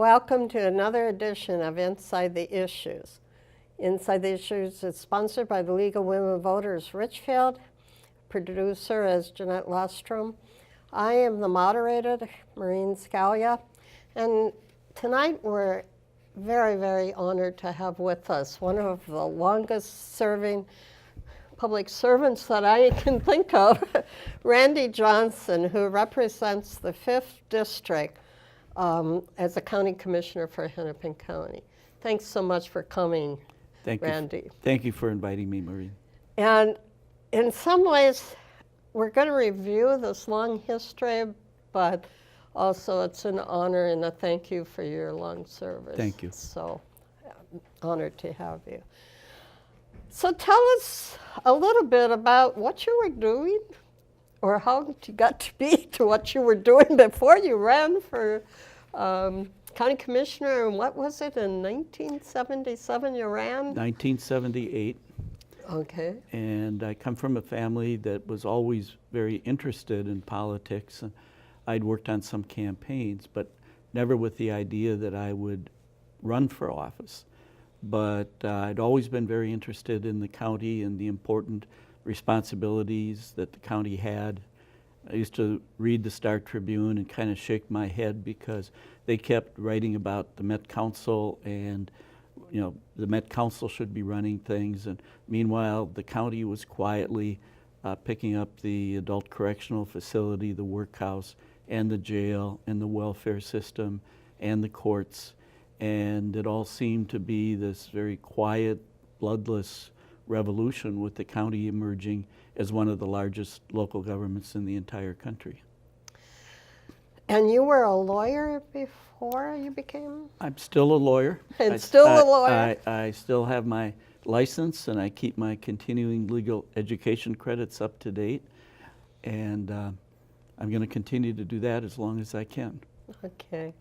Welcome to another edition of Inside the Issues. Inside the Issues is sponsored by the League of Women Voters Richfield. Producer is Jeanette Lustrom. I am the moderator, Maureen Scalia, and tonight we're very, very honored to have with us one of the longest serving public servants that I can think of, Randy Johnson, who represents the 5th District as a county commissioner for Hennepin County. Thanks so much for coming, Randy. Thank you for inviting me, Maureen. And in some ways, we're going to review this long history, but also it's an honor and a thank you for your long service. Thank you. So honored to have you. So tell us a little bit about what you were doing or how you got to be to what you were doing before you ran for county commissioner. And what was it, in 1977 you ran? 1978. Okay. And I come from a family that was always very interested in politics. I'd worked on some campaigns, but never with the idea that I would run for office. But I'd always been very interested in the county and the important responsibilities that the county had. I used to read the Star Tribune and kind of shake my head because they kept writing about the Met Council and, you know, the Met Council should be running things. And meanwhile, the county was quietly picking up the adult correctional facility, the workhouse, and the jail, and the welfare system, and the courts. And it all seemed to be this very quiet, bloodless revolution, with the county emerging as one of the largest local governments in the entire country. And you were a lawyer before you became? I'm still a lawyer. And still a lawyer? I still have my license, and I keep my continuing legal education credits up to date. And I'm going to continue to do that as long as I can. Okay.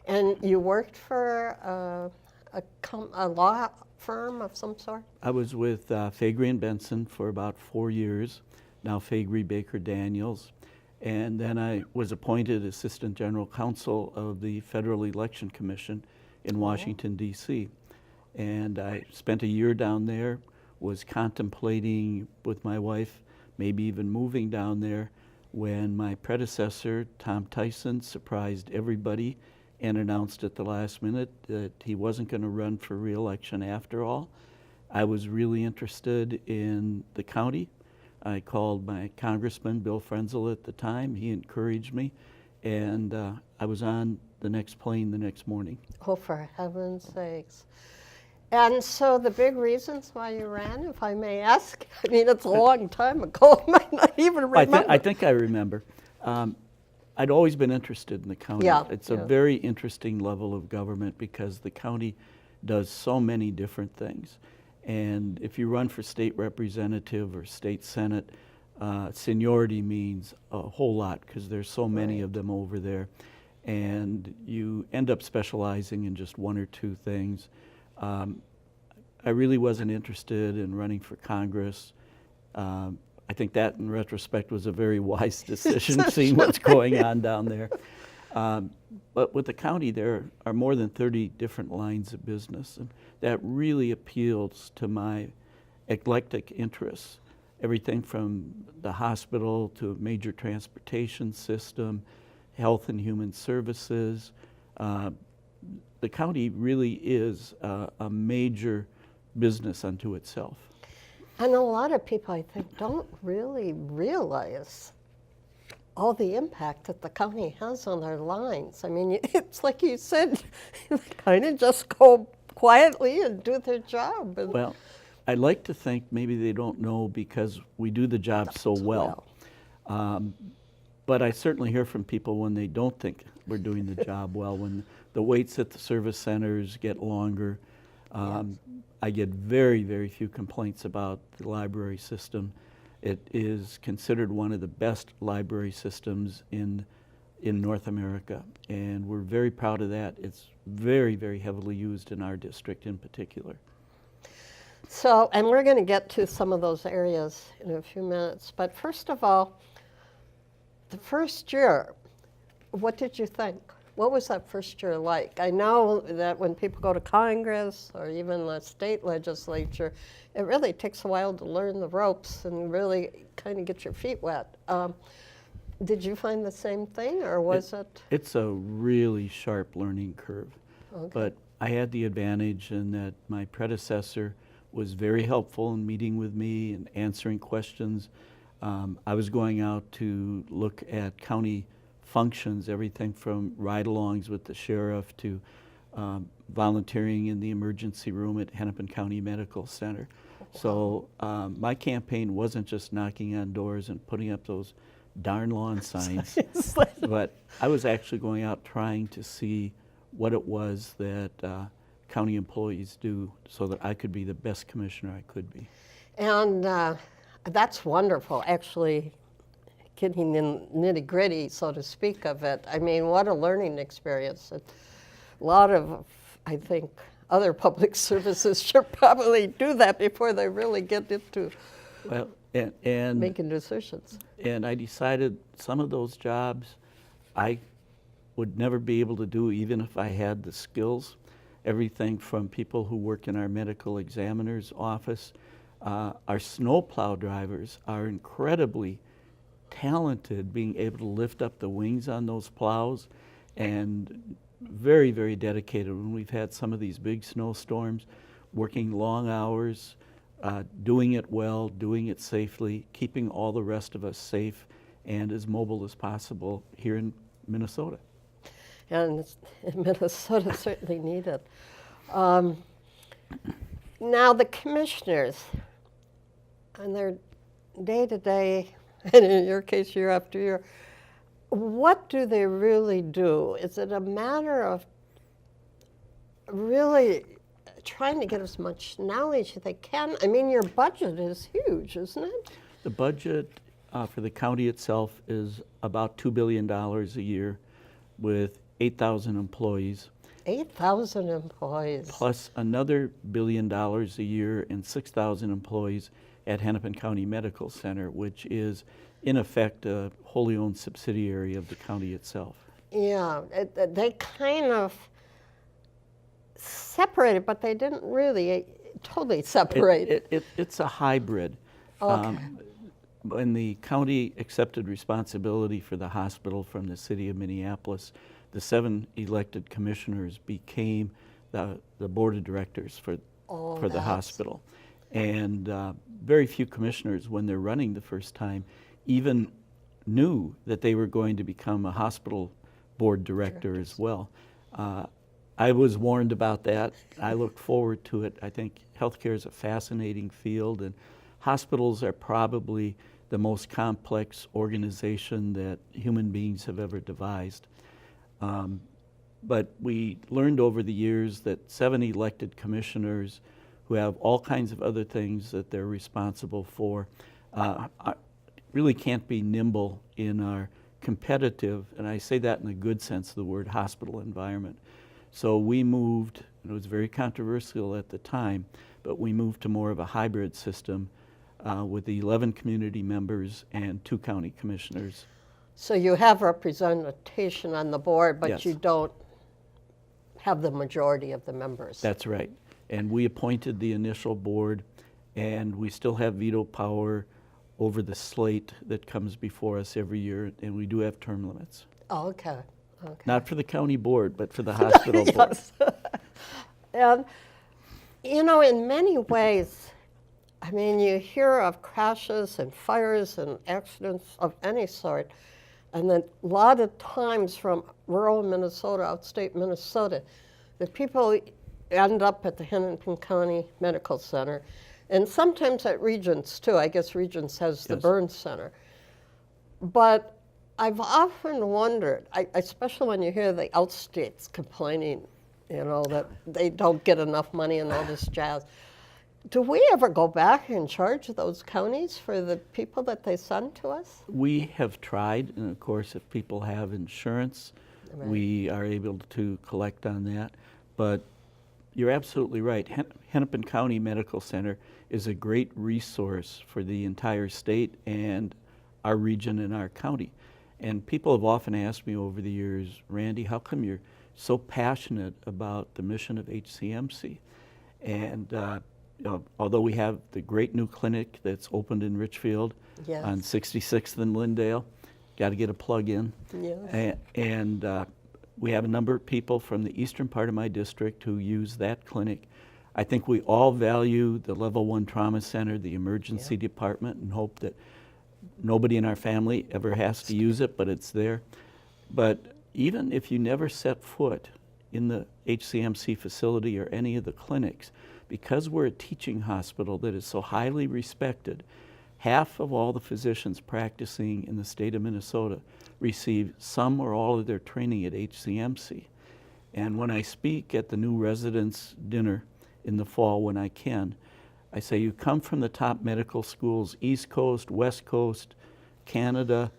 And you worked for a law firm of some sort? I was with Faegre & Benson for about 4 years, now Faegre Baker Daniels. And then I was appointed Assistant General Counsel of the Federal Election Commission in Washington, D.C. And I spent a year down there, was contemplating with my wife maybe even moving down there, when my predecessor, Tom Tyson, surprised everybody and announced at the last minute that he wasn't going to run for re-election after all. I was really interested in the county. I called my congressman, Bill Frenzel, at the time. He encouraged me, and I was on the next plane the next morning. Oh, for heaven's sakes. And so the big reasons why you ran, if I may ask, I mean, it's a long time ago, I might not even remember. I think I remember. I'd always been interested in the county. Yeah, it's a very interesting level of government because the county does so many different things. And if you run for state representative or state senate, seniority means a whole lot because there's so many of them over there. And you end up specializing in just one or two things. I really wasn't interested in running for Congress. I think that, in retrospect, was a very wise decision, seeing what's going on down there. But with the county, there are more than 30 different lines of business, and that really appeals to my eclectic interests. Everything from the hospital to a major transportation system, health and human services. The county really is a major business unto itself. And a lot of people, I think, don't really realize all the impact that the county has on their lives. I mean, it's like you said, they kind of just go quietly and do their job. Well, I like to think maybe they don't know because we do the job so well. But I certainly hear from people when they don't think we're doing the job well, when the waits at the service centers get longer. I get very, very few complaints about the library system. It is considered one of the best library systems in North America, and we're very proud of that. It's very, very heavily used in our district in particular. So, and we're going to get to some of those areas in a few minutes, but first of all, the first year, what did you think? What was that first year like? I know that when people go to Congress or even the state legislature, it really takes a while to learn the ropes and really kind of get your feet wet. Did you find the same thing, or was it? It's a really sharp learning curve. Okay. But I had the advantage in that my predecessor was very helpful in meeting with me and answering questions. I was going out to look at county functions, everything from ride-alongs with the sheriff to volunteering in the emergency room at Hennepin County Medical Center. So my campaign wasn't just knocking on doors and putting up those darn lawn signs, but I was actually going out trying to see what it was that county employees do so that I could be the best commissioner I could be. And that's wonderful, actually, getting in nitty-gritty, so to speak, of it. I mean, what a learning experience. A lot of, I think, other public services should probably do that before they really get into making decisions. And I decided some of those jobs I would never be able to do even if I had the skills. Everything from people who work in our medical examiner's office. Our snowplow drivers are incredibly talented, being able to lift up the wings on those plows, and very, very dedicated when we've had some of these big snowstorms, working long hours, doing it well, doing it safely, keeping all the rest of us safe and as mobile as possible here in Minnesota. And Minnesota certainly need it. Now the commissioners, and their day-to-day, and in your case year after year, what do they really do? Is it a matter of really trying to get as much knowledge as they can? I mean, your budget is huge, isn't it? The budget for the county itself is about $2 billion a year with 8,000 employees. 8,000 employees. Plus another $1 billion a year and 6,000 employees at Hennepin County Medical Center, which is in effect a wholly owned subsidiary of the county itself. Yeah, they kind of separated, but they didn't really totally separate. It's a hybrid. Okay. When the county accepted responsibility for the hospital from the city of Minneapolis, the 7 elected commissioners became the board of directors for the hospital. And very few commissioners, when they're running the first time, even knew that they were going to become a hospital board director as well. I was warned about that. I look forward to it. I think healthcare is a fascinating field, and hospitals are probably the most complex organization that human beings have ever devised. But we learned over the years that 7 elected commissioners who have all kinds of other things that they're responsible for really can't be nimble in our competitive, and I say that in the good sense of the word, hospital environment. So we moved, and it was very controversial at the time, but we moved to more of a hybrid system with the 11 community members and 2 county commissioners. So you have representation on the board, but Yes. you don't have the majority of the members. That's right. And we appointed the initial board, and we still have veto power over the slate that comes before us every year, and we do have term limits. Oh, okay. Okay. Not for the county board, but for the hospital board. Yes. And, you know, in many ways, I mean, you hear of crashes and fires and accidents of any sort, and then a lot of times from rural Minnesota, outstate Minnesota, the people end up at the Hennepin County Medical Center, and sometimes at Regents too. I guess Regents has the Yes. burn center. But I've often wondered, especially when you hear the outstates complaining, you know, that they don't get enough money and all this jazz. Do we ever go back and charge those counties for the people that they send to us? We have tried, and of course, if people have insurance, Right. we are able to collect on that. But you're absolutely right. Hennepin County Medical Center is a great resource for the entire state and our region and our county. And people have often asked me over the years, Randy, how come you're so passionate about the mission of HCMC? And although we have the great new clinic that's opened in Richfield Yes. on 66th and Lindale, got to get a plug in. Yes. And we have a number of people from the eastern part of my district who use that clinic. I think we all value the Level 1 Trauma Center, the emergency department, and hope that nobody in our family ever has to use it, but it's there. But even if you never set foot in the HCMC facility or any of the clinics, because we're a teaching hospital that is so highly respected, half of all the physicians practicing in the state of Minnesota receive some or all of their training at HCMC. And when I speak at the new residents' dinner in the fall when I can, I say you come from the top medical schools, East Coast, West Coast, Canada,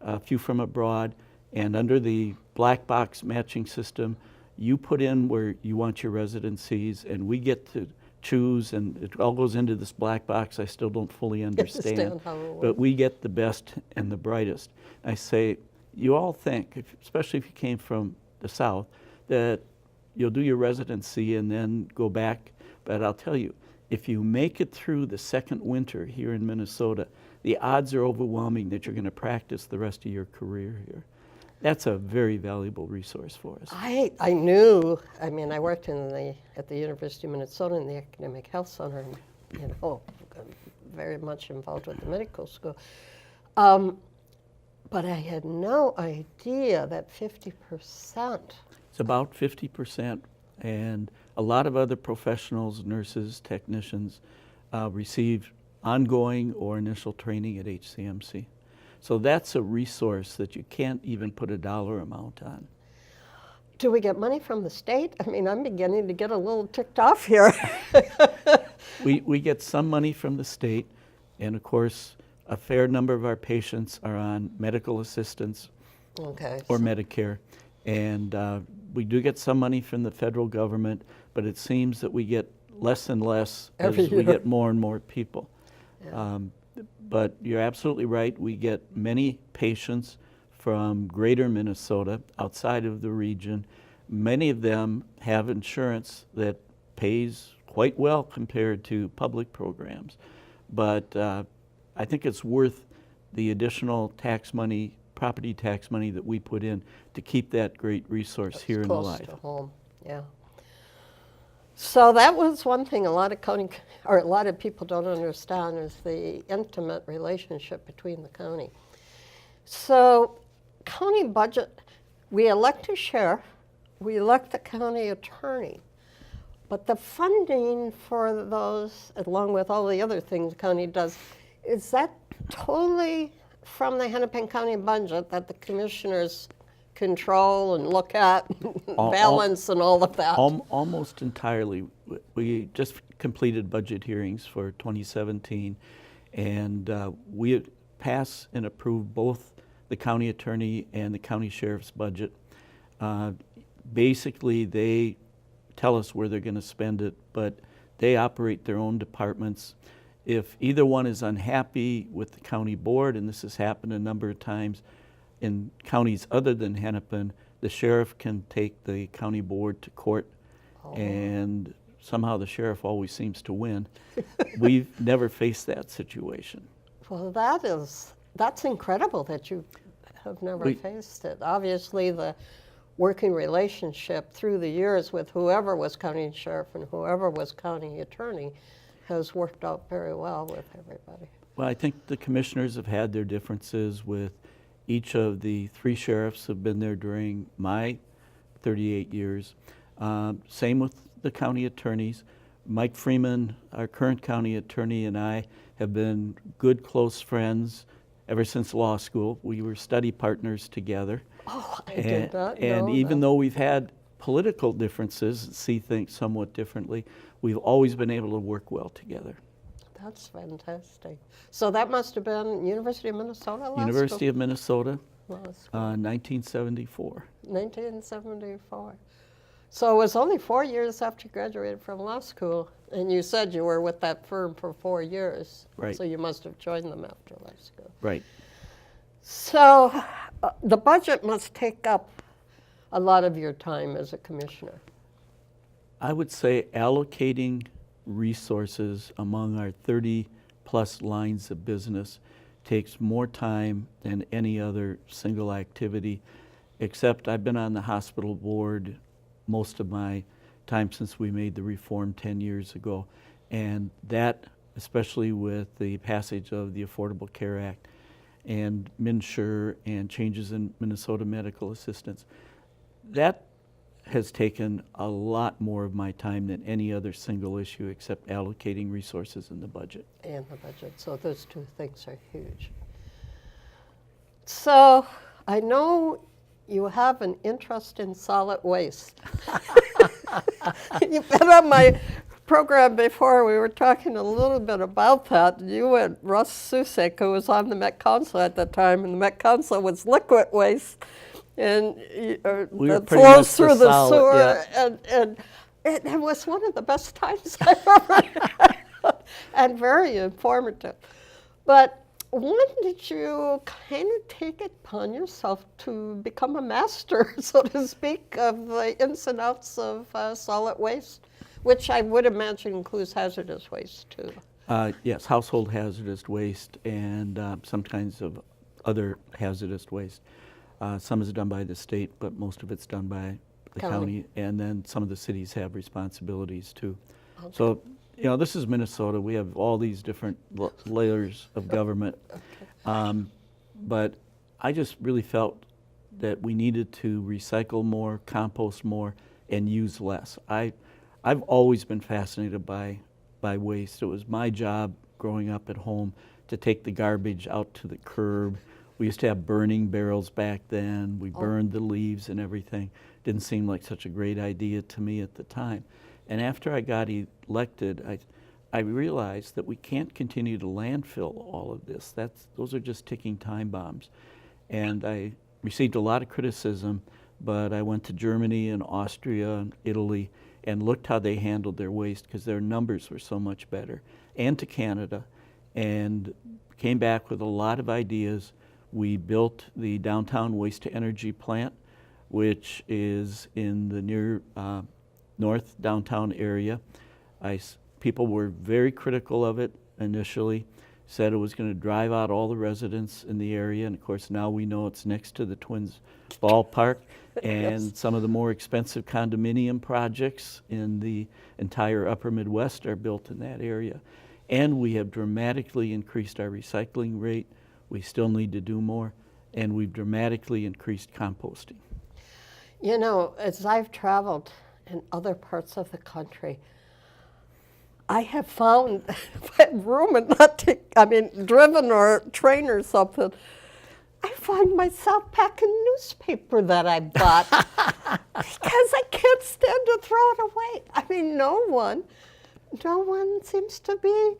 a few from abroad, and under the black box matching system, you put in where you want your residencies, and we get to choose, and it all goes into this black box I still don't fully understand, how it works. but we get the best and the brightest. I say, you all think, especially if you came from the South, that you'll do your residency and then go back, but I'll tell you, if you make it through the second winter here in Minnesota, the odds are overwhelming that you're going to practice the rest of your career here. That's a very valuable resource for us. I knew, I mean, I worked at the University of Minnesota in the Academic Health Center, and, you know, very much involved with the medical school. But I had no idea that 50%. It's about 50%, and a lot of other professionals, nurses, technicians, receive ongoing or initial training at HCMC. So that's a resource that you can't even put a dollar amount on. Do we get money from the state? I mean, I'm beginning to get a little ticked off here. We get some money from the state, and of course, a fair number of our patients are on medical assistance Okay. or Medicare. And we do get some money from the federal government, but it seems that we get less and less Every as we year. get more and more people. Yeah. But you're absolutely right. We get many patients from greater Minnesota, outside of the region. Many of them have insurance that pays quite well compared to public programs. But I think it's worth the additional tax money, property tax money that we put in to keep that great resource here and Close alive. to home, yeah. So that was one thing a lot of people don't understand is the intimate relationship between the county. So county budget, we elect a sheriff, we elect the county attorney, but the funding for those, along with all the other things the county does, is that totally from the Hennepin County budget that the commissioners control and look at, balance and all of that? Almost entirely. We just completed budget hearings for 2017, and we passed and approved both the county attorney and the county sheriff's budget. Basically, they tell us where they're going to spend it, but they operate their own departments. If either one is unhappy with the county board, and this has happened a number of times in counties other than Hennepin, the sheriff can take the county board to court, and somehow the sheriff always seems to win. We've never faced that situation. Well, that's incredible that you have never faced it. Obviously, the working relationship through the years with whoever was county sheriff and whoever was county attorney has worked out very well with everybody. Well, I think the commissioners have had their differences with each of the three sheriffs who have been there during my 38 years. Same with the county attorneys. Mike Freeman, our current county attorney, and I have been good, close friends ever since law school. We were study partners together. Oh, I did not know And even that. though we've had political differences, see things somewhat differently, we've always been able to work well together. That's fantastic. So that must have been University of Minnesota law University of Minnesota, Law School, 1974. 1974. So it was only 4 years after you graduated from law school, and you said you were with that firm for 4 years. Right. So you must have joined them after law school. Right. So the budget must take up a lot of your time as a commissioner. I would say allocating resources among our 30-plus lines of business takes more time than any other single activity, except I've been on the hospital board most of my time since we made the reform 10 years ago. And that, especially with the passage of the Affordable Care Act and MNsure and changes in Minnesota medical assistance, that has taken a lot more of my time than any other single issue except allocating resources in the budget. And the budget, so those two things are huge. So I know you have an interest in solid waste. You've been on my program before. We were talking a little bit about that. You and Russ Susek, who was on the Met Council at the time, and the Met Council was liquid waste, and that flows through the solid, sewer, yeah. and it was one of the best times I've ever had, and very informative. But when did you kind of take it upon yourself to become a master, so to speak, of the ins and outs of solid waste, which I would imagine includes hazardous waste too? Yes, household hazardous waste and some kinds of other hazardous waste. Some is done by the state, but most of it's done by the county, and then some of the cities have responsibilities too. Okay. So, you know, this is Minnesota. We have all these different layers of government. Okay. But I just really felt that we needed to recycle more, compost more, and use less. I've always been fascinated by waste. It was my job growing up at home to take the garbage out to the curb. We used to have burning barrels back then. We burned the leaves and everything. Didn't seem like such a great idea to me at the time. And after I got elected, I realized that we can't continue to landfill all of this. Those are just ticking time bombs. And I received a lot of criticism, but I went to Germany and Austria and Italy and looked how they handled their waste because their numbers were so much better, and to Canada, and came back with a lot of ideas. We built the downtown waste to energy plant, which is in the near north downtown area. People were very critical of it initially, said it was going to drive out all the residents in the area, and of course now we know it's next to the Twins ballpark, and yes. Some of the more expensive condominium projects in the entire upper Midwest are built in that area. And we have dramatically increased our recycling rate. We still need to do more, and we've dramatically increased composting. You know, as I've traveled in other parts of the country, I have found, if I have room and driven or train or something, I find myself packing newspaper that I bought because I can't stand to throw it away. I mean, no one seems to be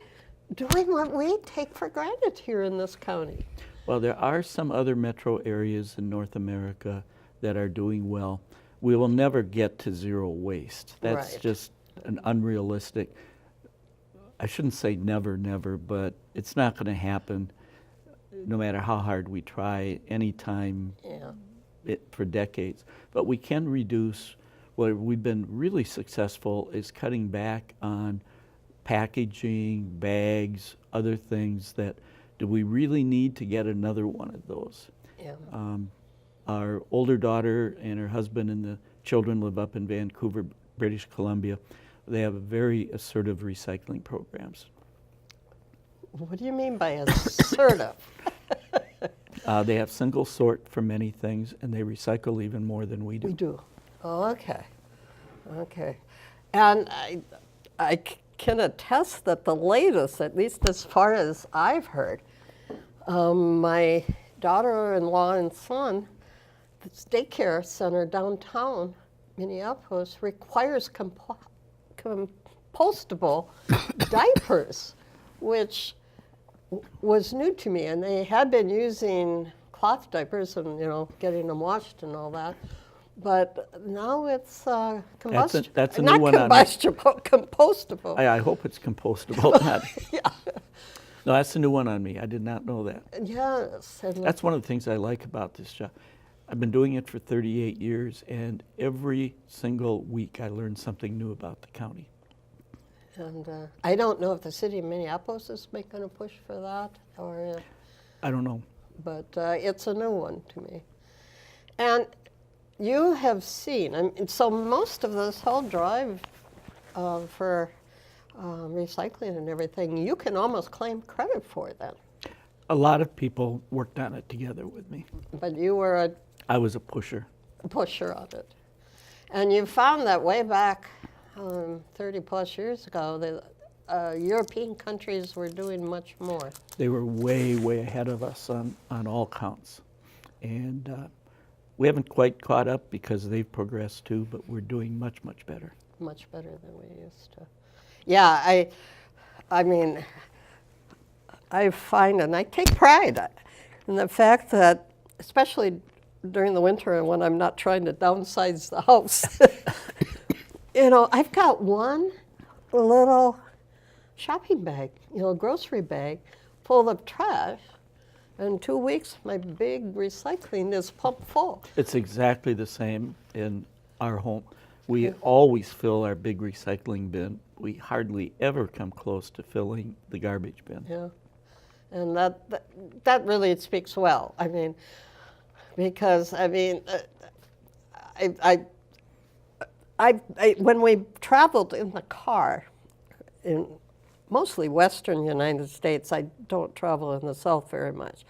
doing what we take for granted here in this county. Well, there are some other metro areas in North America that are doing well. We will never get to zero waste. That's right. Just an unrealistic, I shouldn't say never, but it's not going to happen no matter how hard we try anytime for decades. But we can reduce. What we've been really successful is cutting back on packaging, bags, other things that, do we really need to get another one of those? Yeah. Our older daughter and her husband and the children live up in Vancouver, British Columbia. They have very assertive recycling programs. What do you mean by assertive? They have single sort for many things, and they recycle even more than we do. We do. Oh, okay. Okay. And I can attest that the latest, at least as far as I've heard, my daughter-in-law and son, the daycare center downtown Minneapolis requires compostable diapers, which was new to me. And they had been using cloth diapers and, getting them washed and all that. But now it's compostable. That's a new one on me. Compostable. I hope it's compostable. Yeah. No, that's a new one on me. I did not know that. Yes. And That's one of the things I like about this job. I've been doing it for 38 years, and every single week I learn something new about the county. And I don't know if the city of Minneapolis is making a push for that, or, I don't know. but it's a new one to me. And you have seen, I mean, so most of this whole drive for recycling and everything, you can almost claim credit for then. A lot of people worked on it together with me. But you were I was a pusher. a pusher of it. And you found that way back 30 plus years ago, the European countries were doing much more. They were way, way ahead of us on all counts. And we haven't quite caught up because they've progressed too, but we're doing much, much better. Much better than we used to. Yeah, I mean, I find, and I take pride in the fact that, especially during the winter and when I'm not trying to downsize the house, you know, I've got one little shopping bag, you know, grocery bag full of trash. In 2 weeks, my big recycling is pumped full. It's exactly the same in our home. We always fill our big recycling bin. We hardly ever come close to filling the garbage bin. Yeah, and that really speaks well. I mean, because I mean, when we traveled in the car, in mostly Western United States, I don't travel in the South very much.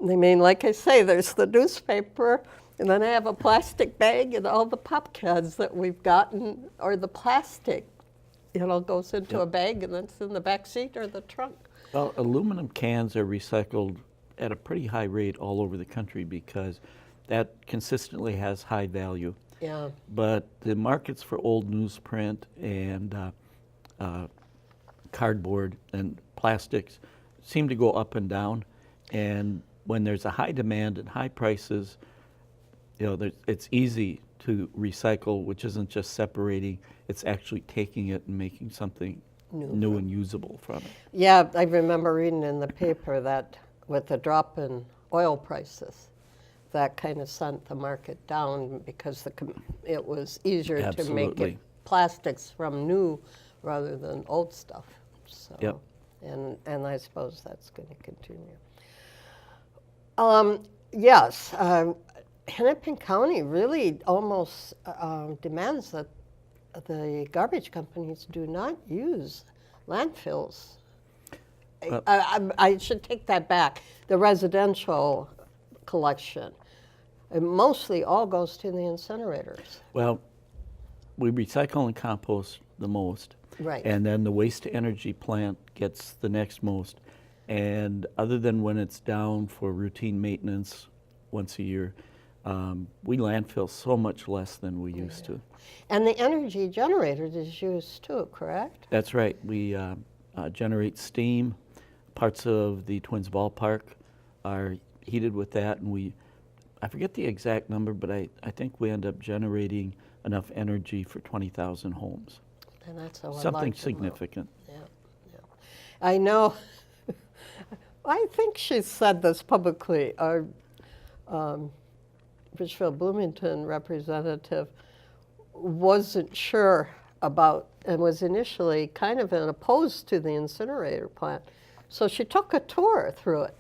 I mean, like I say, there's the newspaper. And then I have a plastic bag and all the pop cans that we've gotten, or the plastic, you know, goes into a bag and then it's in the back seat or the trunk. Well, aluminum cans are recycled at a pretty high rate all over the country because that consistently has high value. Yeah. But the markets for old newsprint and cardboard and plastics seem to go up and down. And when there's a high demand and high prices, you know, it's easy to recycle, which isn't just separating, it's actually taking it and making something new and usable from it. Yeah, I remember reading in the paper that with the drop in oil prices, that kind of sent the market down because it was easier to make Absolutely. it plastics from new rather than old stuff. So, Yep. and I suppose that's going to continue. Yes. Hennepin County really almost demands that the garbage companies do not use landfills. I should take that back. The residential collection, it mostly all goes to the incinerators. Well, we recycle and compost the most. Right. And then the waste to energy plant gets the next most. And other than when it's down for routine maintenance once a year, we landfill so much less than we used to. And the energy generator is used too, correct? That's right. We generate steam. Parts of the Twins ballpark are heated with that, and I forget the exact number, but I think we end up generating enough energy for 20,000 homes. And that's a Something large significant. amount. Yeah. I know. I think she said this publicly. Our Richfield Bloomington representative wasn't sure about and was initially kind of opposed to the incinerator plant. So she took a tour through it.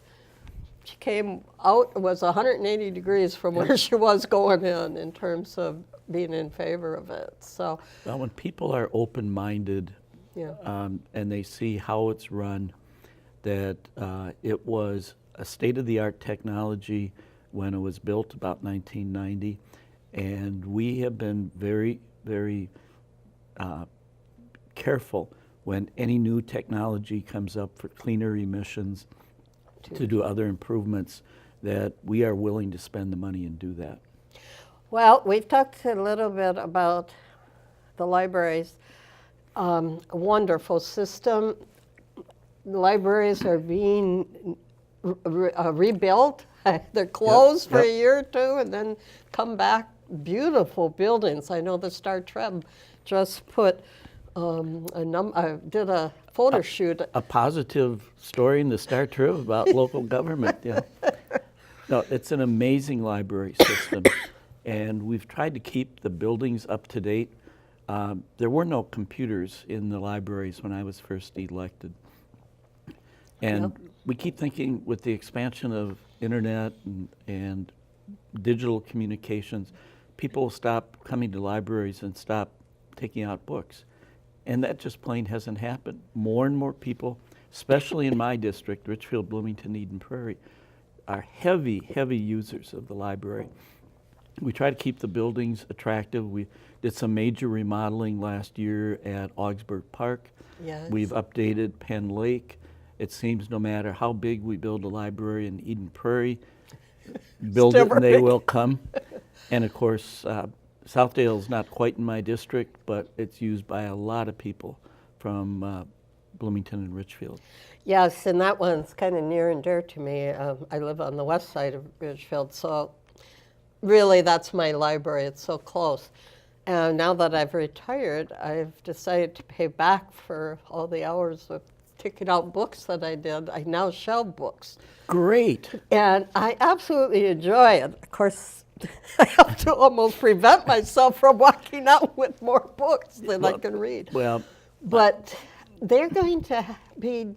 She came out, it was 180 degrees from where she was going in terms of being in favor of it. So, Well, when people are open-minded yeah. and they see how it's run, that it was a state-of-the-art technology when it was built about 1990, and we have been very, very careful when any new technology comes up for cleaner emissions to do other improvements, that we are willing to spend the money and do that. Well, we've talked a little bit about the libraries. A wonderful system. Libraries are being rebuilt. They're closed for a year or two and then come back. Beautiful buildings. I know the Star Trib just put did a photo shoot. A positive story in the Star Tribune about local government. Yeah. No, it's an amazing library system, and we've tried to keep the buildings up to date. There were no computers in the libraries when I was first elected. And we keep thinking with the expansion of internet and digital communications, people will stop coming to libraries and stop taking out books. And that just plain hasn't happened. More and more people, especially in my district, Richfield, Bloomington, Eden Prairie, are heavy, heavy users of the library. We try to keep the buildings attractive. We did some major remodeling last year at Augsburg Park. Yes. We've updated Penn Lake. It seems no matter how big we build a library in Eden Prairie, build it and they will come. And of course, Southdale's not quite in my district, but it's used by a lot of people from Bloomington and Richfield. Yes, and that one's kind of near and dear to me. I live on the west side of Richfield, so really that's my library. It's so close. And now that I've retired, I've decided to pay back for all the hours of taking out books that I did. I now shelve books. Great. And I absolutely enjoy it. Of course, I have to almost prevent myself from walking out with more books than I can read. Well, but they're going to be,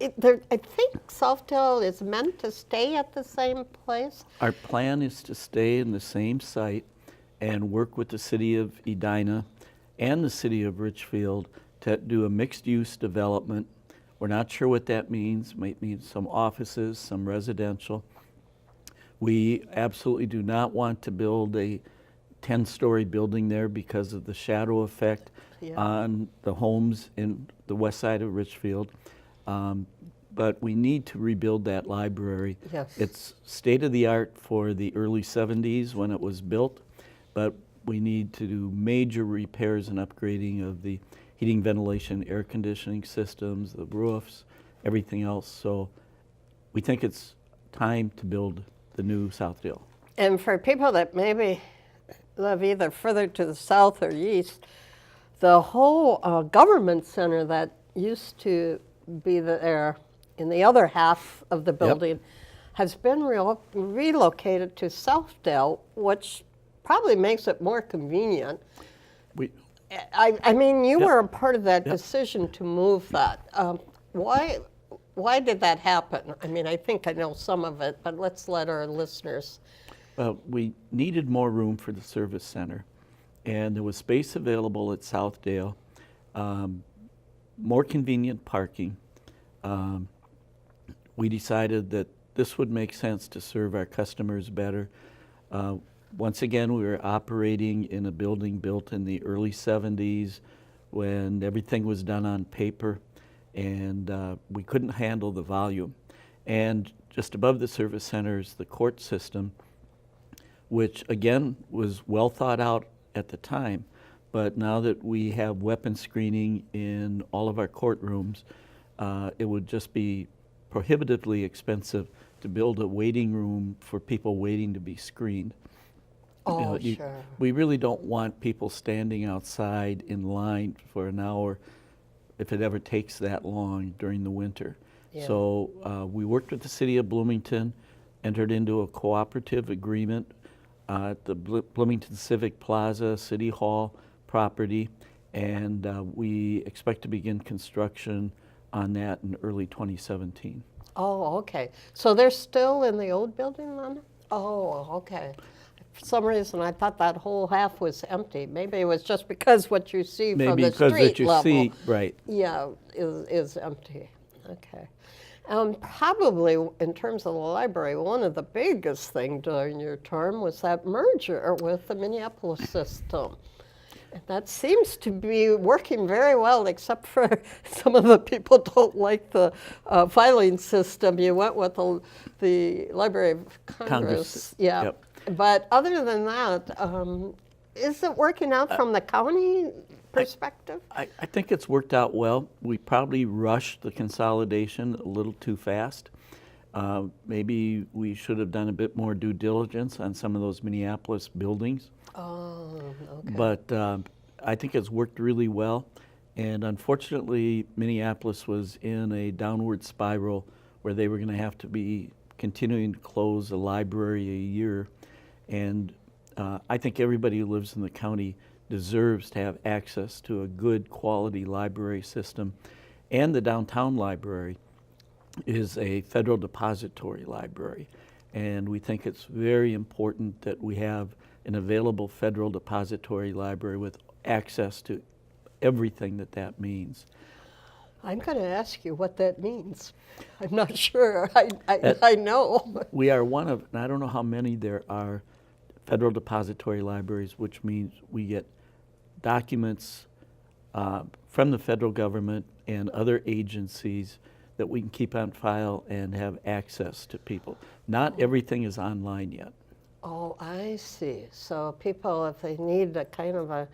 I think Southdale is meant to stay at the same place. our plan is to stay in the same site and work with the city of Edina and the city of Richfield to do a mixed-use development. We're not sure what that means. Might mean some offices, some residential. We absolutely do not want to build a 10-story building there because of the shadow effect on the homes in the west side of Richfield. But we need to rebuild that library. Yes. It's state-of-the-art for the early 70s when it was built, but we need to do major repairs and upgrading of the heating, ventilation, air conditioning systems, the roofs, everything else. So we think it's time to build the new Southdale. And for people that maybe live either further to the south or east, the whole government center that used to be there in the other half of the building has been relocated to Southdale, which probably makes it more convenient. I mean, you were a part of that decision to move that. Why did that happen? I mean, I think I know some of it, but let's let our listeners. We needed more room for the service center, and there was space available at Southdale, more convenient parking. We decided that this would make sense to serve our customers better. Once again, we were operating in a building built in the early 70s when everything was done on paper, and we couldn't handle the volume. And just above the service center is the court system, which again was well thought out at the time, but now that we have weapon screening in all of our courtrooms, it would just be prohibitively expensive to build a waiting room for people waiting to be screened. Oh, sure. We really don't want people standing outside in line for an hour if it ever takes that long during the winter. Yeah. So we worked with the city of Bloomington, entered into a cooperative agreement at the Bloomington Civic Plaza City Hall property, and we expect to begin construction on that in early 2017. Oh, okay. So they're still in the old building then? Oh, okay. For some reason, I thought that whole half was empty. Maybe it was just because what you see from the street level, right? Yeah, is empty. Okay. Probably in terms of the library, one of the biggest things during your term was that merger with the Minneapolis system. That seems to be working very well, except for some of the people don't like the filing system. You went with the Library of Congress. Yeah. Yep. But other than that, is it working out from the county perspective? I think it's worked out well. We probably rushed the consolidation a little too fast. Maybe we should have done a bit more due diligence on some of those Minneapolis buildings. Oh, okay. But I think it's worked really well. And unfortunately, Minneapolis was in a downward spiral where they were going to have to be continuing to close a library a year. And I think everybody who lives in the county deserves to have access to a good quality library system. And the downtown library is a federal depository library. And we think it's very important that we have an available federal depository library with access to everything that that means. I'm going to ask you what that means. I'm not sure. I know. We are one of, and I don't know how many there are, federal depository libraries, which means we get documents from the federal government and other agencies that we can keep on file and have access to people. Not everything is online yet. Oh, I see. So people, if they need a kind of a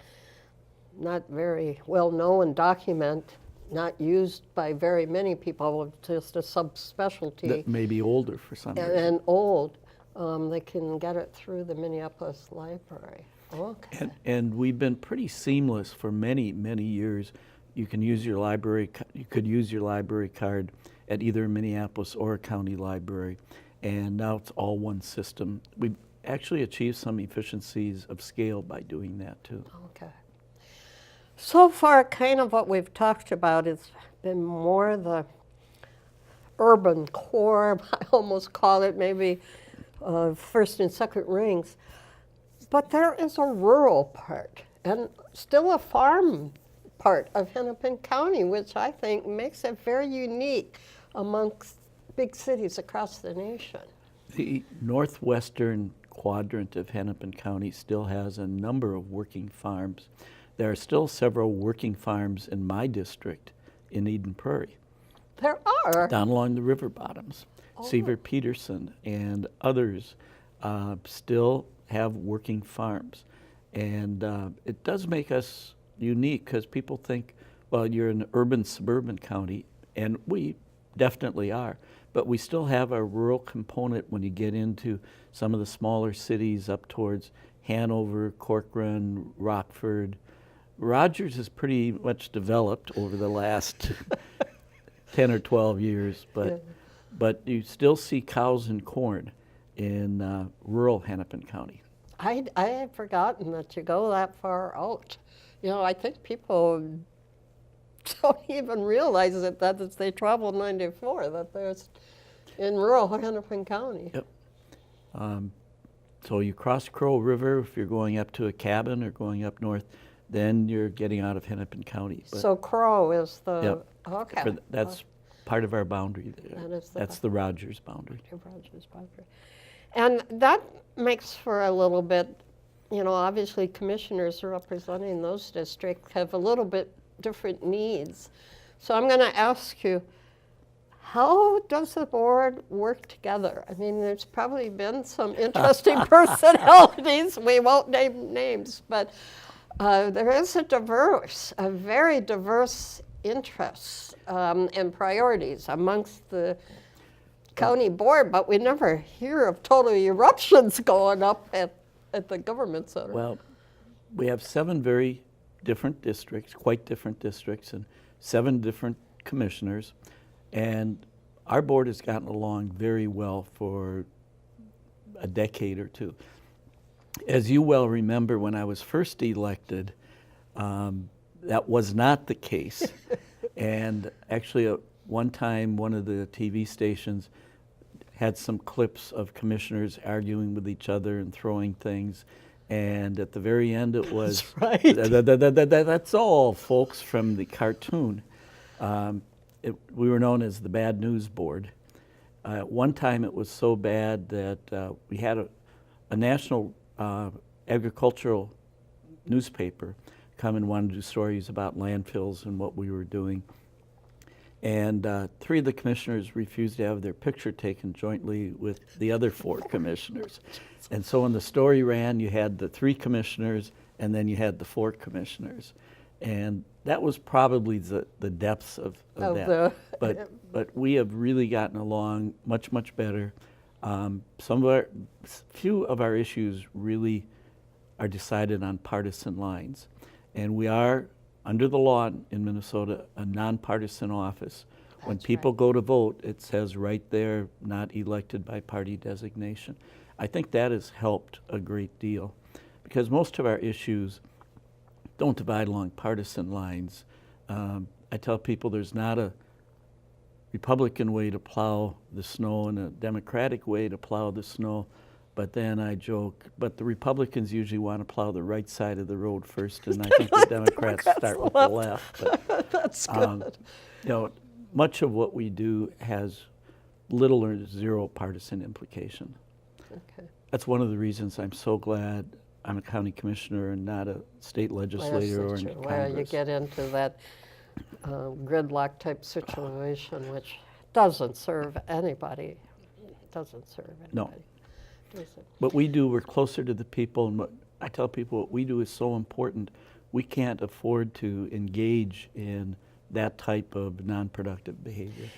not very well-known document, not used by very many people, just a subspecialty, That may be older for some reason. and old, they can get it through the Minneapolis Library. Okay. And we've been pretty seamless for many, many years. You can use your library, you could use your library card at either a Minneapolis or a county library, and now it's all one system. We've actually achieved some efficiencies of scale by doing that too. Okay. So far, kind of what we've talked about has been more the urban core, I almost call it, maybe first and second rings. But there is a rural part and still a farm part of Hennepin County, which I think makes it very unique amongst big cities across the nation. The northwestern quadrant of Hennepin County still has a number of working farms. There are still several working farms in my district in Eden Prairie. There are. Down along the river bottoms. Seaver Peterson and others still have working farms. And it does make us unique because people think, well, you're an urban suburban county, and we definitely are. But we still have a rural component when you get into some of the smaller cities up towards Hanover, Corcoran, Rockford. Rogers is pretty much developed over the last 10 or 12 years, but you still see cows and corn in rural Hennepin County. I had forgotten that you go that far out. You know, I think people don't even realize that as they travel 94, that there's in rural Hennepin County. Yep. So you cross Crow River if you're going up to a cabin or going up north, then you're getting out of Hennepin County. But So Crow is the, Yep. okay. that's part of our boundary there. That is the That's the Rogers boundary. Rogers boundary. And that makes for a little bit, you know, obviously commissioners representing those districts have a little bit different needs. So I'm going to ask you, how does the board work together? I mean, there's probably been some interesting personalities. We won't name names, but there is a very diverse interests and priorities amongst the county board, but we never hear of total eruptions going up at the government center. Well, we have 7 very different districts, quite different districts, and 7 different commissioners. And our board has gotten along very well for a decade or two. As you well remember, when I was first elected, that was not the case. And actually, one time, one of the TV stations had some clips of commissioners arguing with each other and throwing things. And at the very end, it was, That's right. That's all, folks, from the cartoon. We were known as the Bad News Board. At one time, it was so bad that we had a national agricultural newspaper come and wanted to do stories about landfills and what we were doing. And 3 of the commissioners refused to have their picture taken jointly with the other 4 commissioners. And so when the story ran, you had the 3 commissioners and then you had the 4 commissioners. And that was probably the depths of that. But we have really gotten along much, much better. Few of our issues really are decided on partisan lines. And we are under the law in Minnesota, a nonpartisan office. When That's people right. go to vote, it says right there, not elected by party designation. I think that has helped a great deal because most of our issues don't divide along partisan lines. I tell people there's not a Republican way to plow the snow and a Democratic way to plow the snow, but then I joke, but the Republicans usually want to plow the right side of the road first, and I think the Democrats start with the left. But, That's good. you know, much of what we do has little or zero partisan implication. Okay. That's one of the reasons I'm so glad I'm a county commissioner and not a state legislator or in Legislature, where you Congress. get into that gridlock type situation, which doesn't serve anybody. Doesn't serve anybody. No. Does it? What we do, we're closer to the people, and what I tell people, what we do is so important. We can't afford to engage in that type of non-productive behavior.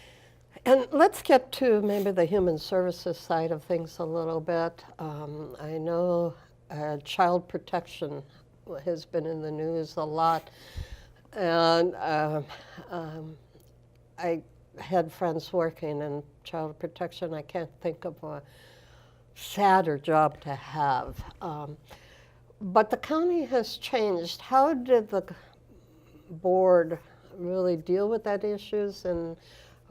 And let's get to maybe the human services side of things a little bit. I know child protection has been in the news a lot, and I had friends working in child protection. I can't think of a sadder job to have. But the county has changed. How did the board really deal with that issues, and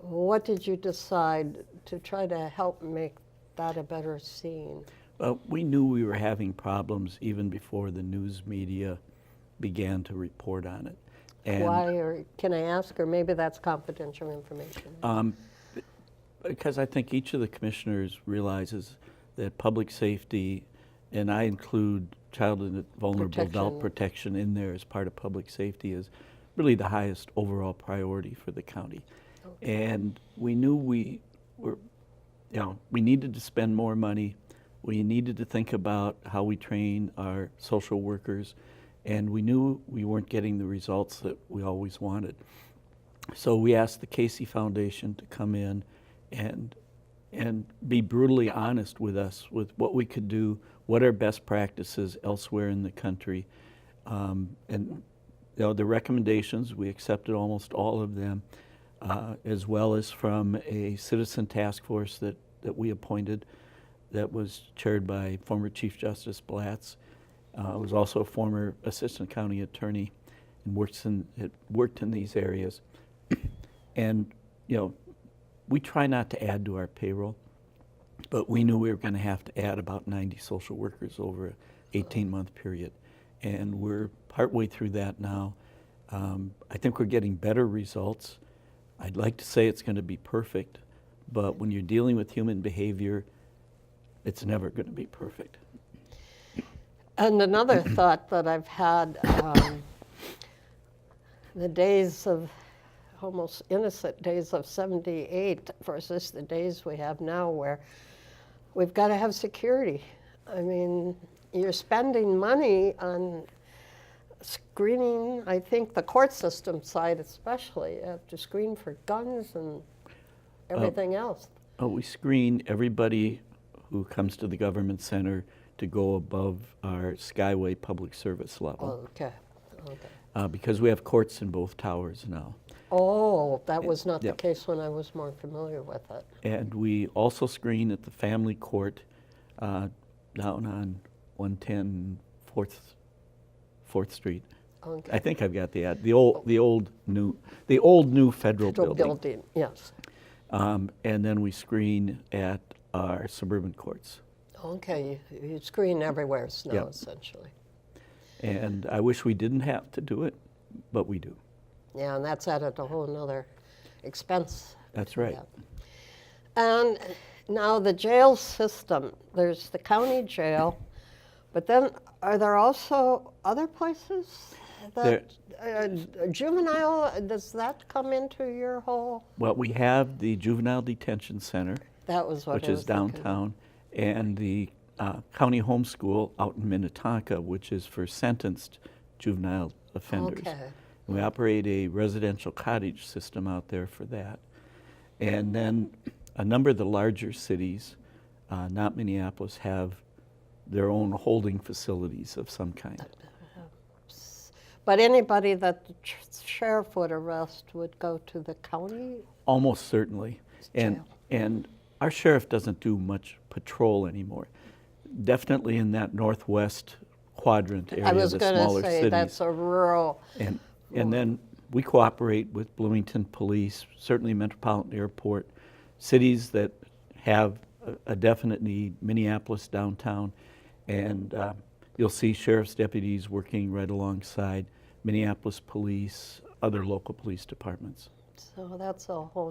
what did you decide to try to help make that a better scene? Well, we knew we were having problems even before the news media began to report on it. And Why, or can I ask, or maybe that's confidential information? because I think each of the commissioners realizes that public safety, and I include child and vulnerable adult protection in there as part of public safety, is really the highest overall priority for the county. Okay. And we knew we needed to spend more money. We needed to think about how we train our social workers, and we knew we weren't getting the results that we always wanted. So we asked the Casey Foundation to come in and be brutally honest with us with what we could do, what are best practices elsewhere in the country. And the recommendations, we accepted almost all of them, as well as from a citizen task force that we appointed that was chaired by former Chief Justice Blatz. Was also a former assistant county attorney and had worked in these areas. And, we try not to add to our payroll, but we knew we were going to have to add about 90 social workers over an 18-month period. And we're partway through that now. I think we're getting better results. I'd like to say it's going to be perfect, but when you're dealing with human behavior, it's never going to be perfect. And another thought that I've had, the days of, almost innocent days of 78 versus the days we have now where we've got to have security. I mean, you're spending money on screening, I think the court system side especially, you have to screen for guns and everything else. We screen everybody who comes to the government center to go above our Skyway public service level. Okay. Because we have courts in both towers now. Oh, that was not the case when I was more familiar with it. And we also screen at the family court down on 110 4th Street. Okay. I think I've got the ad. The old new federal building. Yes. And then we screen at our suburban courts. Okay, you screen everywhere now, Yep. essentially. And I wish we didn't have to do it, but we do. Yeah, and that's added a whole nother expense. That's right. Yeah. And now the jail system, there's the county jail, but then are there also other places that, juvenile, does that come into your whole? Well, we have the Juvenile Detention Center, That was what which I is was thinking. downtown, and the county homeschool out in Minnetonka, which is for sentenced juvenile offenders. Okay. We operate a residential cottage system out there for that. And then a number of the larger cities, not Minneapolis, have their own holding facilities of some kind. But anybody that the sheriff would arrest would go to the county? Almost certainly. Jail. And our sheriff doesn't do much patrol anymore. Definitely in that northwest quadrant area, I was the going to smaller say cities. that's a rural. And then we cooperate with Bloomington Police, certainly Metropolitan Airport, cities that have a definite need, Minneapolis downtown, and you'll see sheriff's deputies working right alongside Minneapolis police, other local police departments. So that's a whole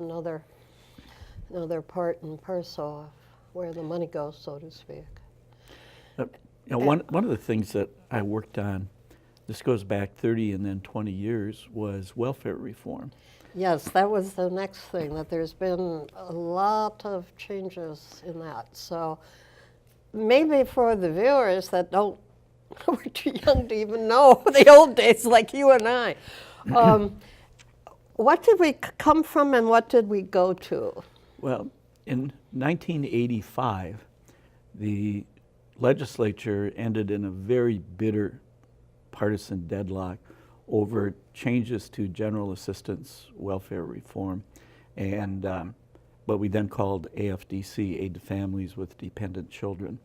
another part and parcel of where the money goes, so to speak. You know, one of the things that I worked on, this goes back 30 and then 20 years, was welfare reform. Yes, that was the next thing, that there's been a lot of changes in that. So maybe for the viewers that don't, we're too young to even know the old days like you and I. What did we come from and what did we go to? Well, in 1985, the legislature ended in a very bitter partisan deadlock over changes to general assistance welfare reform, and what we then called AFDC, Aid to Families with Dependent Children.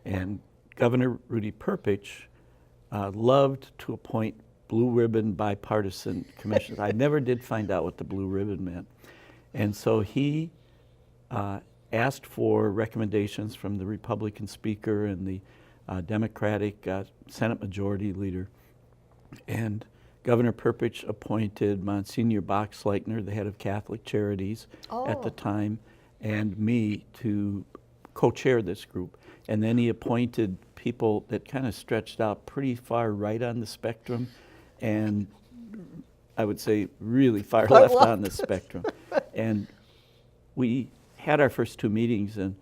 And Governor Rudy Perpich loved to appoint blue ribbon bipartisan commissioners. I never did find out what the blue ribbon meant. And so he asked for recommendations from the Republican Speaker and the Democratic Senate Majority Leader. And Governor Perpich appointed Monsignor Boxleitner, the head of Catholic Charities at the time, and me to co-chair this group. And then he appointed people that kind of stretched out pretty far right on the spectrum, and I would say really far left on the spectrum. And we had our first two meetings, and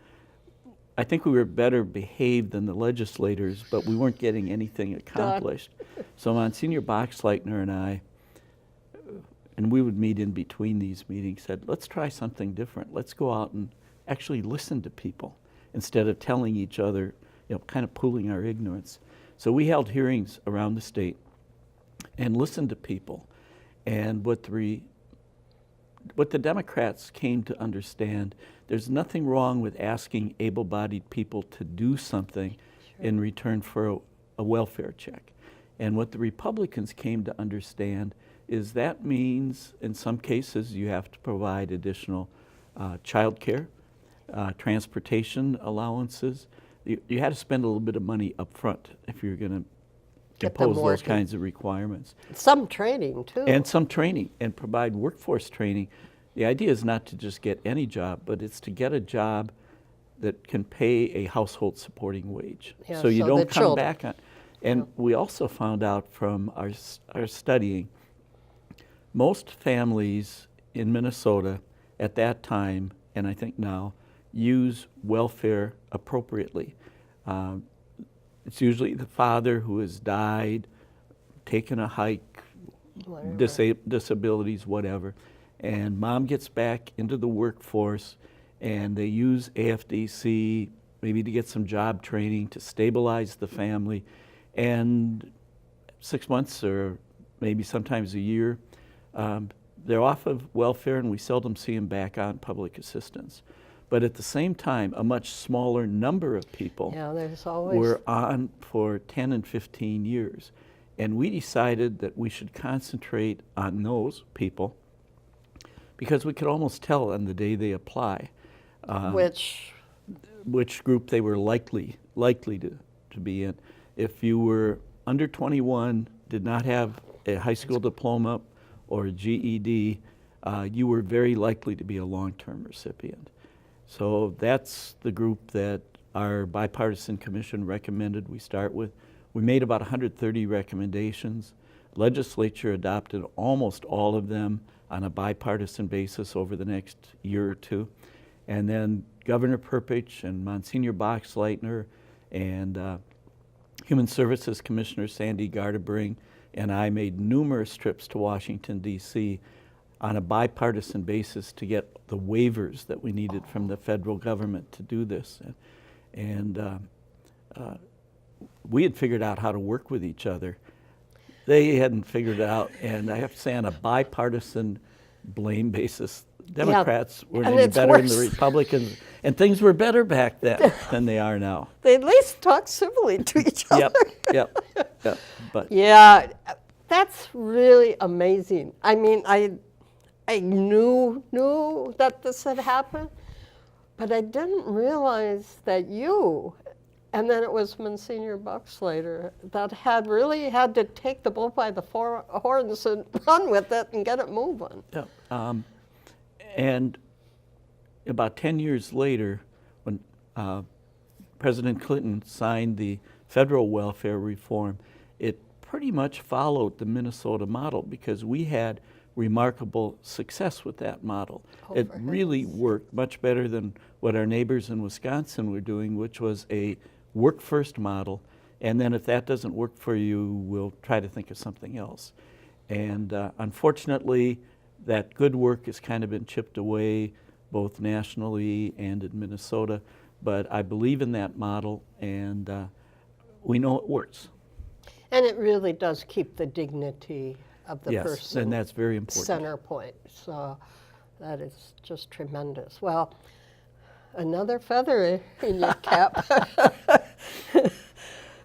I think we were better behaved than the legislators, but we weren't getting anything accomplished. So Monsignor Boxleitner and I, and we would meet in between these meetings, said, let's try something different. Let's go out and actually listen to people instead of telling each other, you know, kind of pooling our ignorance. So we held hearings around the state and listened to people. And what the Democrats came to understand, there's nothing wrong with asking able-bodied people to do something in return for a welfare check. And what the Republicans came to understand is that means, in some cases, you have to provide additional child care, transportation allowances. You had to spend a little bit of money up front if you're going to impose those kinds of requirements. Some training, too. And some training, and provide workforce training. The idea is not to just get any job, but it's to get a job that can pay a household supporting wage. Yeah, so you so don't the come children. back on. And we also found out from our studying, most families in Minnesota at that time, and I think now, use welfare appropriately. It's usually the father who has died, taken a hike, disabilities, whatever, and mom gets back into the workforce, and they use AFDC maybe to get some job training to stabilize the family, and 6 months or maybe sometimes a year, they're off of welfare, and we seldom see them back on public assistance. But at the same time, a much smaller number of people were on for 10 and 15 years. And we decided that we should concentrate on those people because we could almost tell on the day they apply which group they were likely to be in. If you were under 21, did not have a high school diploma or a GED, you were very likely to be a long-term recipient. So that's the group that our bipartisan commission recommended we start with. We made about 130 recommendations. Legislature adopted almost all of them on a bipartisan basis over the next year or two. And then Governor Perpich and Monsignor Boxleitner and Human Services Commissioner Sandy Gardebring and I made numerous trips to Washington, D.C. on a bipartisan basis to get the waivers that we needed from the federal government to do this. And we had figured out how to work with each other. They hadn't figured it out, and I have to say, on a bipartisan blame basis, Democrats weren't and any it's better than the worse. Republicans, and things were better back then than they are now. They at least talk civilly to each other. Yep. But Yeah, that's really amazing. I mean, I knew that this had happened, but I didn't realize that you, and then it was Monsignor Bucks later, that had really had to take the bull by the horns and run with it and get it moving. yeah, and about 10 years later, when President Clinton signed the federal welfare reform, it pretty much followed the Minnesota model because we had remarkable success with that model. It really worked much better than what our neighbors in Wisconsin were doing, which was a work-first model, and then if that doesn't work for you, we'll try to think of something else. And unfortunately, that good work has kind of been chipped away both nationally and in Minnesota, but I believe in that model, and we know it works. And it really does keep the dignity of the Yes, person and that's very important. center point. So that is just tremendous. Well, another feather in your cap.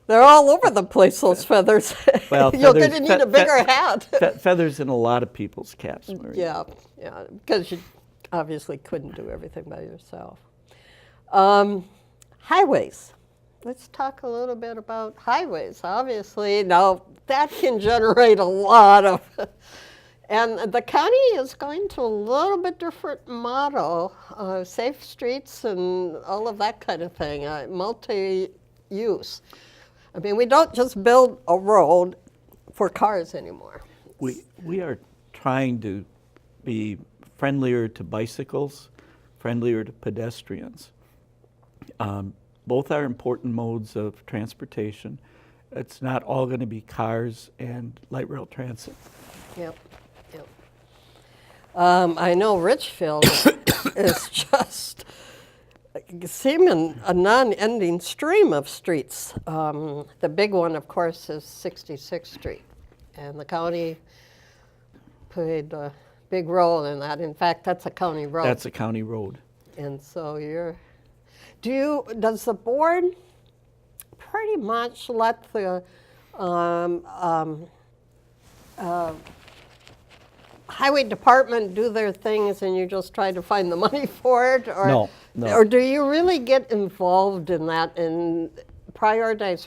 They're all over the place, those feathers. Well, You're going feathers- to need a bigger hat. Feathers in a lot of people's caps, Marie. Yeah, because you obviously couldn't do everything by yourself. Highways. Let's talk a little bit about highways. Obviously, now that can generate a lot of, and the county is going to a little bit different model, safe streets and all of that kind of thing, multi-use. I mean, we don't just build a road for cars anymore. We are trying to be friendlier to bicycles, friendlier to pedestrians. Both are important modes of transportation. It's not all going to be cars and light rail transit. Yep. I know Richfield is just seeming a non-ending stream of streets. The big one, of course, is 66th Street, and the county played a big role in that. In fact, that's a county road. That's a county road. And so does the board pretty much let the highway department do their things and you just try to find the money for it? Or, No. Or do you really get involved in that and prioritize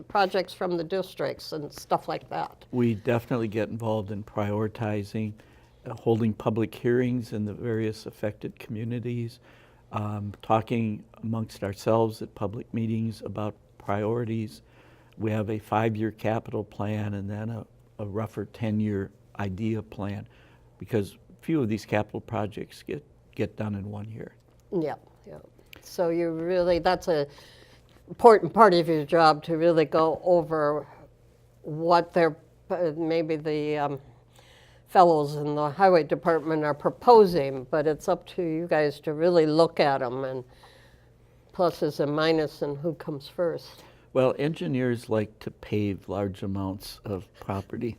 projects from the districts and stuff like that? We definitely get involved in prioritizing, holding public hearings in the various affected communities, talking amongst ourselves at public meetings about priorities. We have a 5-year capital plan and then a rougher 10-year idea plan, because few of these capital projects get done in 1 year. Yeah. So that's an important part of your job, to really go over what maybe the fellows in the highway department are proposing, but it's up to you guys to really look at them and pluses and minuses and who comes first. Well, engineers like to pave large amounts of property.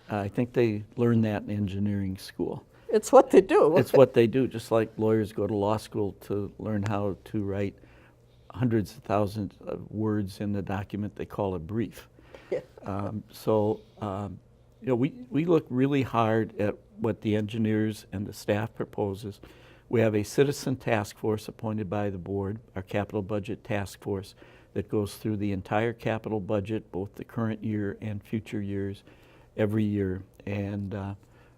I think they learn that in engineering school. It's what they do. It's what they do, just like lawyers go to law school to learn how to write hundreds of thousands of words in the document they call a brief. Yeah. We look really hard at what the engineers and the staff proposes. We have a citizen task force appointed by the board, our capital budget task force, that goes through the entire capital budget, both the current year and future years, every year. And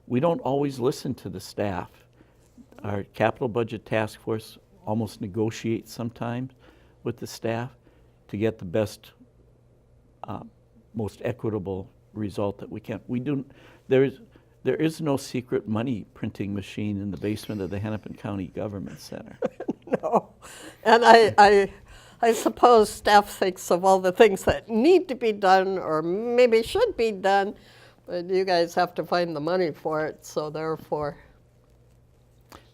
we don't always listen to the staff. Our capital budget task force almost negotiates sometimes with the staff to get the best, most equitable result that we can. There is no secret money printing machine in the basement of the Hennepin County Government Center. No. And I suppose staff thinks of all the things that need to be done or maybe should be done, but you guys have to find the money for it, so therefore.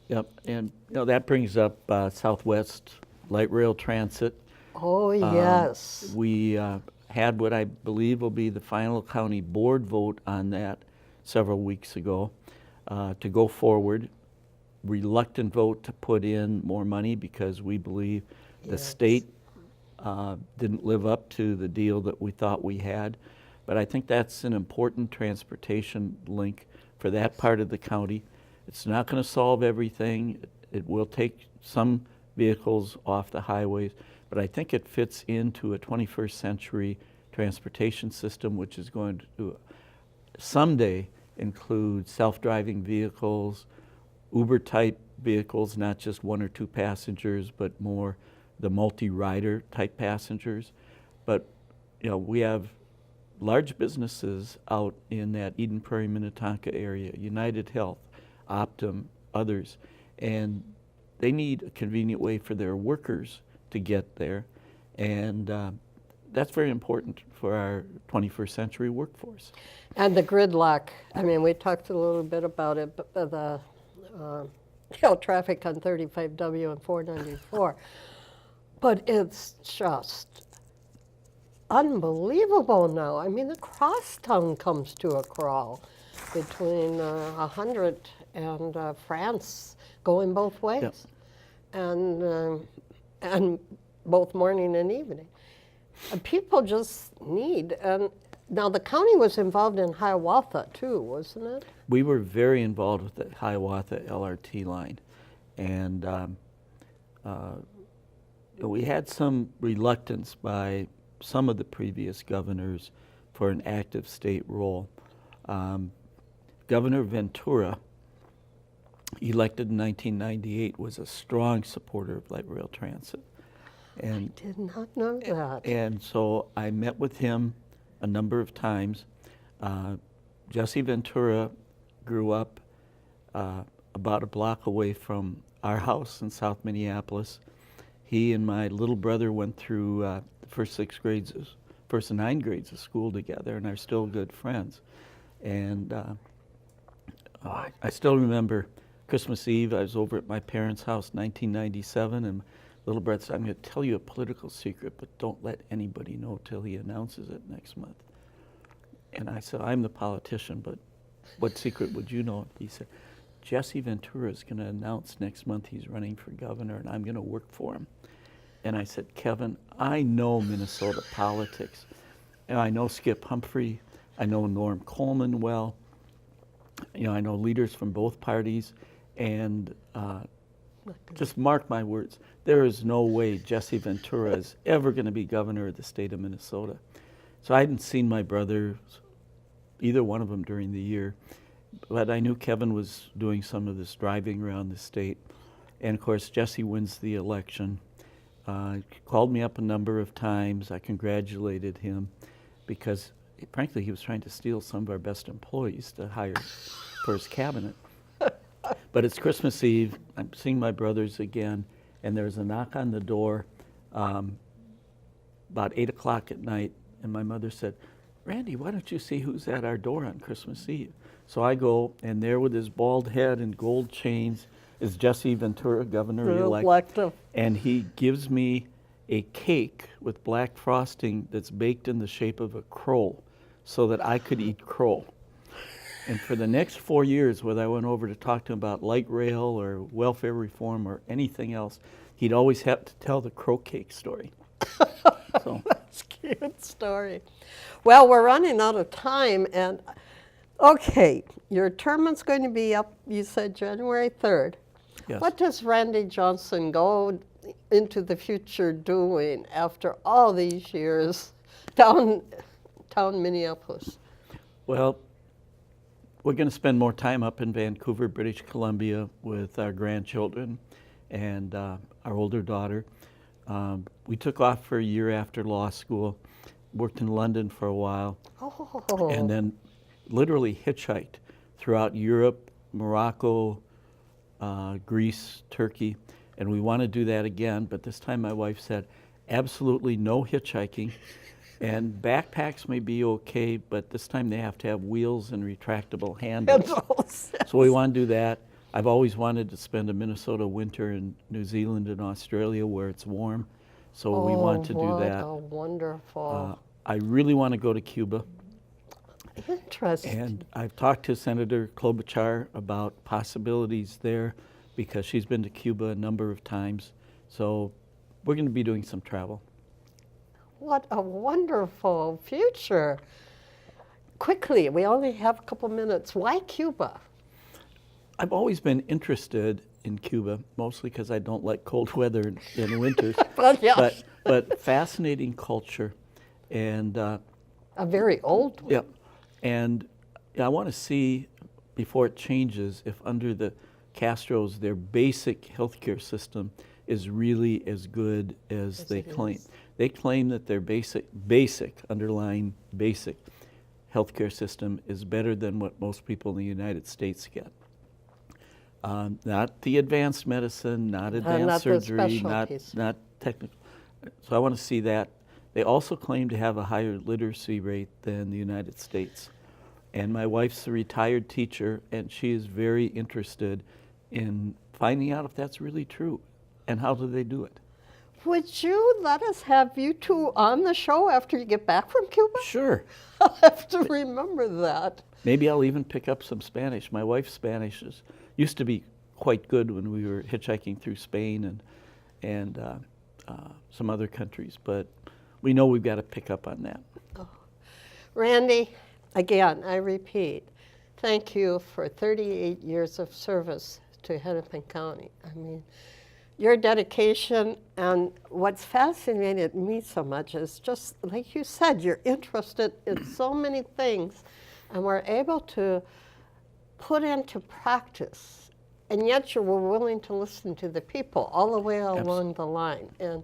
Yep, and that brings up Southwest Light Rail Transit. Oh, yes. We had what I believe will be the final county board vote on that several weeks ago to go forward. Reluctant vote to put in more money because we believe the state didn't live up to the deal that we thought we had. But I think that's an important transportation link for that part of the county. It's not going to solve everything. It will take some vehicles off the highways, but I think it fits into a 21st century transportation system, which is going to someday include self-driving vehicles, Uber-type vehicles, not just 1 or 2 passengers, but more the multi-rider type passengers. But we have large businesses out in that Eden Prairie, Minnetonka area, United Health, Optum, others, and they need a convenient way for their workers to get there, and that's very important for our 21st century workforce. And the gridlock, I mean, we talked a little bit about it, but the traffic on 35W and 494, but it's just unbelievable now. I mean, the crosstown comes to a crawl between 100 and France, going both ways, Yes. and both morning and evening. And people just need, and now the county was involved in Hiawatha too, wasn't it? We were very involved with the Hiawatha LRT line, and we had some reluctance by some of the previous governors for an active state role. Governor Ventura, elected in 1998, was a strong supporter of light rail transit. And I did not know that. And so I met with him a number of times. Jesse Ventura grew up about a block away from our house in South Minneapolis. He and my little brother went through the first 9 grades of school together and are still good friends. And I still remember Christmas Eve, I was over at my parents' house, 1997, and little brother said, I'm going to tell you a political secret, but don't let anybody know till he announces it next month. And I said, I'm the politician, but what secret would you know? He said, Jesse Ventura is going to announce next month he's running for governor, and I'm going to work for him. And I said, Kevin, I know Minnesota politics. And I know Skip Humphrey. I know Norm Coleman well. I know leaders from both parties. And just mark my words, there is no way Jesse Ventura is ever going to be governor of the state of Minnesota. So I hadn't seen my brothers, either one of them, during the year. But I knew Kevin was doing some of this driving around the state. And of course, Jesse wins the election. Called me up a number of times. I congratulated him because, frankly, he was trying to steal some of our best employees to hire for his cabinet. But it's Christmas Eve. I'm seeing my brothers again, and there's a knock on the door about 8 o'clock at night, and my mother said, Randy, why don't you see who's at our door on Christmas Eve? So I go, and there with his bald head and gold chains is Jesse Ventura, governor-elect. And he gives me a cake with black frosting that's baked in the shape of a crow so that I could eat crow. And for the next 4 years, whether I went over to talk to him about light rail or welfare reform or anything else, he'd always have to tell the crow cake story. So. That's a cute story. Well, we're running out of time, and okay, your term is going to be up, you said January 3rd. Yes. What does Randy Johnson go into the future doing after all these years downtown Minneapolis? Well, we're going to spend more time up in Vancouver, British Columbia with our grandchildren and our older daughter. We took off for a year after law school, worked in London for a while, and then literally hitchhiked throughout Europe, Morocco, Greece, Turkey, and we want to do that again, but this time my wife said, absolutely no hitchhiking. And backpacks may be okay, but this time they have to have wheels and retractable handles. So we want to do that. I've always wanted to spend a Minnesota winter in New Zealand and Australia where it's warm. So we want to do that. Oh, wonderful. I really want to go to Cuba. Interesting. And I've talked to Senator Klobuchar about possibilities there because she's been to Cuba a number of times. So we're going to be doing some travel. What a wonderful future. Quickly, we only have a couple minutes. Why Cuba? I've always been interested in Cuba, mostly because I don't like cold weather in winters. Well, yeah. But fascinating culture, and A very old one. yep. And I want to see before it changes if under the Castros their basic healthcare system is really as good as they it claim. is. They claim that their basic underlying basic healthcare system is better than what most people in the United States get. Not the advanced medicine, not advanced not the surgery, specialties. not technical. So I want to see that. They also claim to have a higher literacy rate than the United States. And my wife's a retired teacher, and she is very interested in finding out if that's really true and how do they do it. Would you let us have you two on the show after you get back from Cuba? Sure. I'll have to remember that. Maybe I'll even pick up some Spanish. My wife's Spanish used to be quite good when we were hitchhiking through Spain and some other countries, but we know we've got to pick up on that. Randy, again, I repeat, thank you for 38 years of service to Hennepin County. I mean, your dedication, and what's fascinated me so much is just, like you said, you're interested in so many things, and we're able to put into practice, and yet you were willing to listen to the people all the way along the line. And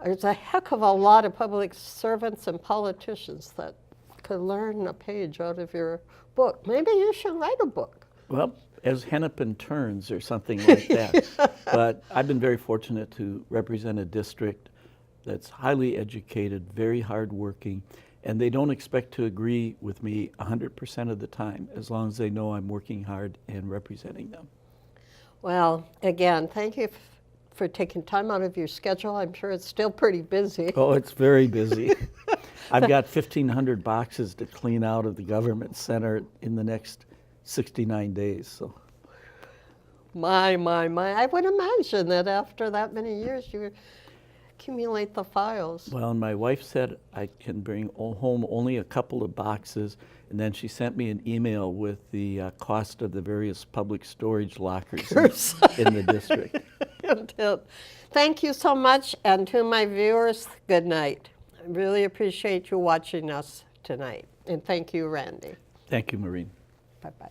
there's a heck of a lot of public servants and politicians that could learn a page out of your book. Maybe you should write a book. Well, as Hennepin turns or something like that. But I've been very fortunate to represent a district that's highly educated, very hardworking, and they don't expect to agree with me 100% of the time, as long as they know I'm working hard and representing them. Well, again, thank you for taking time out of your schedule. I'm sure it's still pretty busy. Oh, it's very busy. I've got 1,500 boxes to clean out of the government center in the next 69 days. So. My. I would imagine that after that many years, you accumulate the files. Well, and my wife said I can bring home only a couple of boxes, and then she sent me an email with the cost of the various public storage lockers in the district. Thank you so much, and to my viewers, good night. I really appreciate you watching us tonight, and thank you, Randy. Thank you, Maureen. Bye-bye.